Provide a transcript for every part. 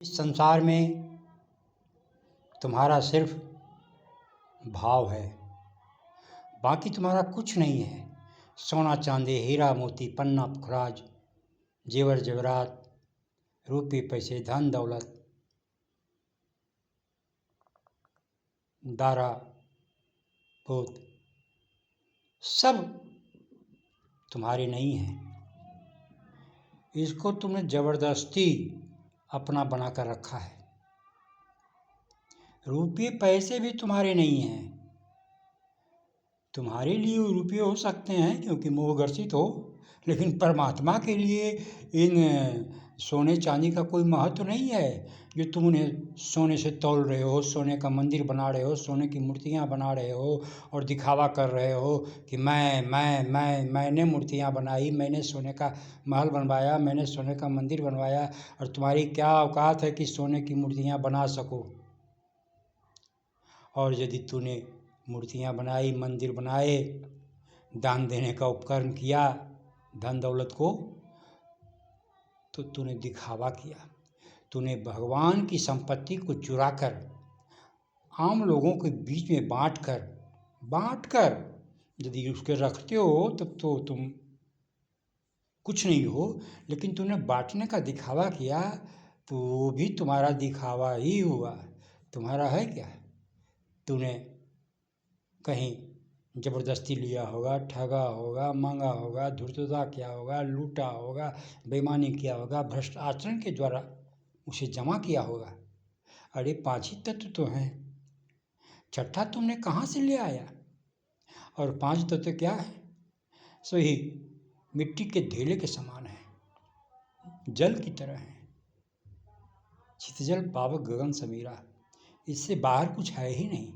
इस संसार में तुम्हारा सिर्फ भाव है, बाकी तुम्हारा कुछ नहीं है। सोना चांदी हीरा मोती पन्ना पुखराज जेवर जेवरात रुपये पैसे धन दौलत दारा भूत सब तुम्हारे नहीं है। इसको तुमने जबरदस्ती अपना बनाकर रखा है। रुपये पैसे भी तुम्हारे नहीं हैं। तुम्हारे लिए रुपये हो सकते हैं क्योंकि मोहग्रसित हो, लेकिन परमात्मा के लिए इन सोने चांदी का कोई महत्व नहीं है जो तुम उन्हें सोने से तौल रहे हो, सोने का मंदिर बना रहे हो, सोने की मूर्तियाँ बना रहे हो और दिखावा कर रहे हो कि मैंने मूर्तियाँ बनाई, मैंने सोने का महल बनवाया, मैंने सोने का मंदिर बनवाया। और तुम्हारी क्या औकात है कि सोने की मूर्तियाँ बना सको। और यदि तूने मूर्तियाँ बनाई, मंदिर बनाए, दान देने का उपकरण किया धन दौलत को, तो तूने दिखावा किया। तूने भगवान की संपत्ति को चुराकर आम लोगों के बीच में बांटकर यदि उसके रखते हो तब तो तुम कुछ नहीं हो, लेकिन तूने बांटने का दिखावा किया तो वो भी तुम्हारा दिखावा ही हुआ। तुम्हारा है क्या? तूने कहीं जबरदस्ती लिया होगा, ठगा होगा, मांगा होगा, धूर्तता किया होगा, लूटा होगा, बेईमानी किया होगा, भ्रष्ट आचरण के द्वारा उसे जमा किया होगा। अरे 5 ही तत्व तो हैं, छठा तुमने कहाँ से ले आया? और 5 तत्व क्या है? सही मिट्टी के ढेले के समान है, जल की तरह है। चितजल पावक गगन समीरा, इससे बाहर कुछ है ही नहीं।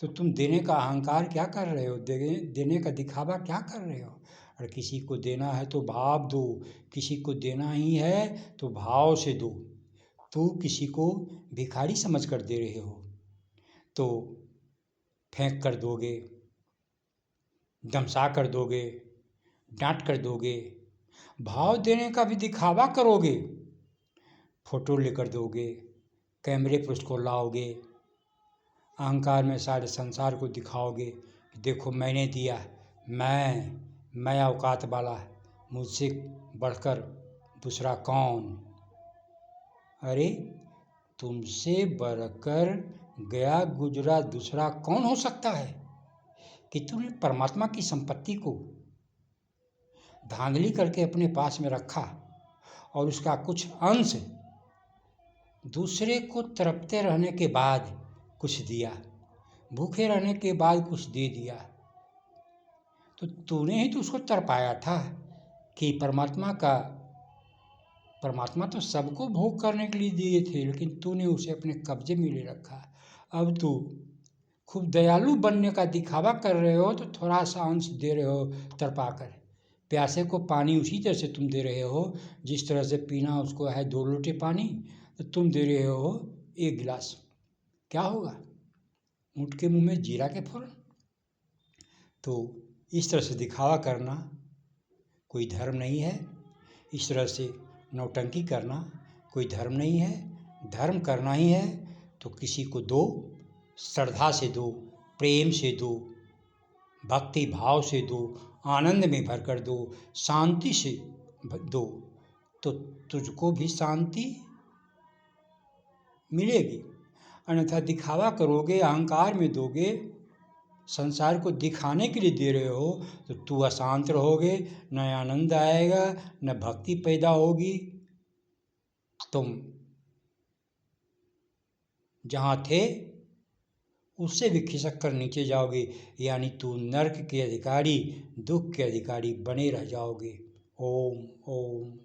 तो तुम देने का अहंकार क्या कर रहे हो? देने का दिखावा क्या कर रहे हो? और किसी को देना है तो भाव दो, किसी को देना ही है तो भाव से दो। तू किसी को भिखारी समझ कर दे रहे हो तो फेंक कर दोगे, धमसा कर दोगे, डांट कर दोगे। भाव देने का भी दिखावा करोगे, फोटो लेकर दोगे, कैमरे पर उसको लाओगे, अहंकार में सारे संसार को दिखाओगे कि देखो मैंने दिया, मैं औकात वाला, मुझसे बढ़कर दूसरा कौन। अरे तुमसे बढ़कर गया गुजरा दूसरा कौन हो सकता है कि तुमने परमात्मा की संपत्ति को धांधली करके अपने पास में रखा और उसका कुछ अंश दूसरे को तड़पते रहने के बाद कुछ दिया, भूखे रहने के बाद कुछ दे दिया। तो तूने ही तो उसको तड़पाया था कि परमात्मा तो सबको भोग करने के लिए दिए थे, लेकिन तूने उसे अपने कब्जे में ले रखा। अब तू खूब दयालु बनने का दिखावा कर रहे हो तो थोड़ा सा अंश दे रहे हो तड़पा कर। प्यासे को पानी उसी तरह से तुम दे रहे हो जिस तरह से पीना उसको है 2 लोटे पानी, तो तुम दे रहे हो 1 गिलास। क्या होगा? ऊँट के मुंह में जीरा के फौरन। तो इस तरह से दिखावा करना कोई धर्म नहीं है। इस तरह से नौटंकी करना कोई धर्म नहीं है। धर्म करना ही है तो किसी को दो, श्रद्धा से दो, प्रेम से दो, भक्ति भाव से दो, आनंद में भर कर दो, शांति से दो, तो तुझको भी शांति मिलेगी। अन्यथा दिखावा करोगे, अहंकार में दोगे, संसार को दिखाने के लिए दे रहे हो तो तू अशांत रहोगे, न आनंद आएगा, न भक्ति पैदा होगी। तुम जहाँ थे उससे भी खिसक कर नीचे जाओगे, यानी तू नरक के अधिकारी, दुख के अधिकारी बने रह जाओगे। ओम ओम।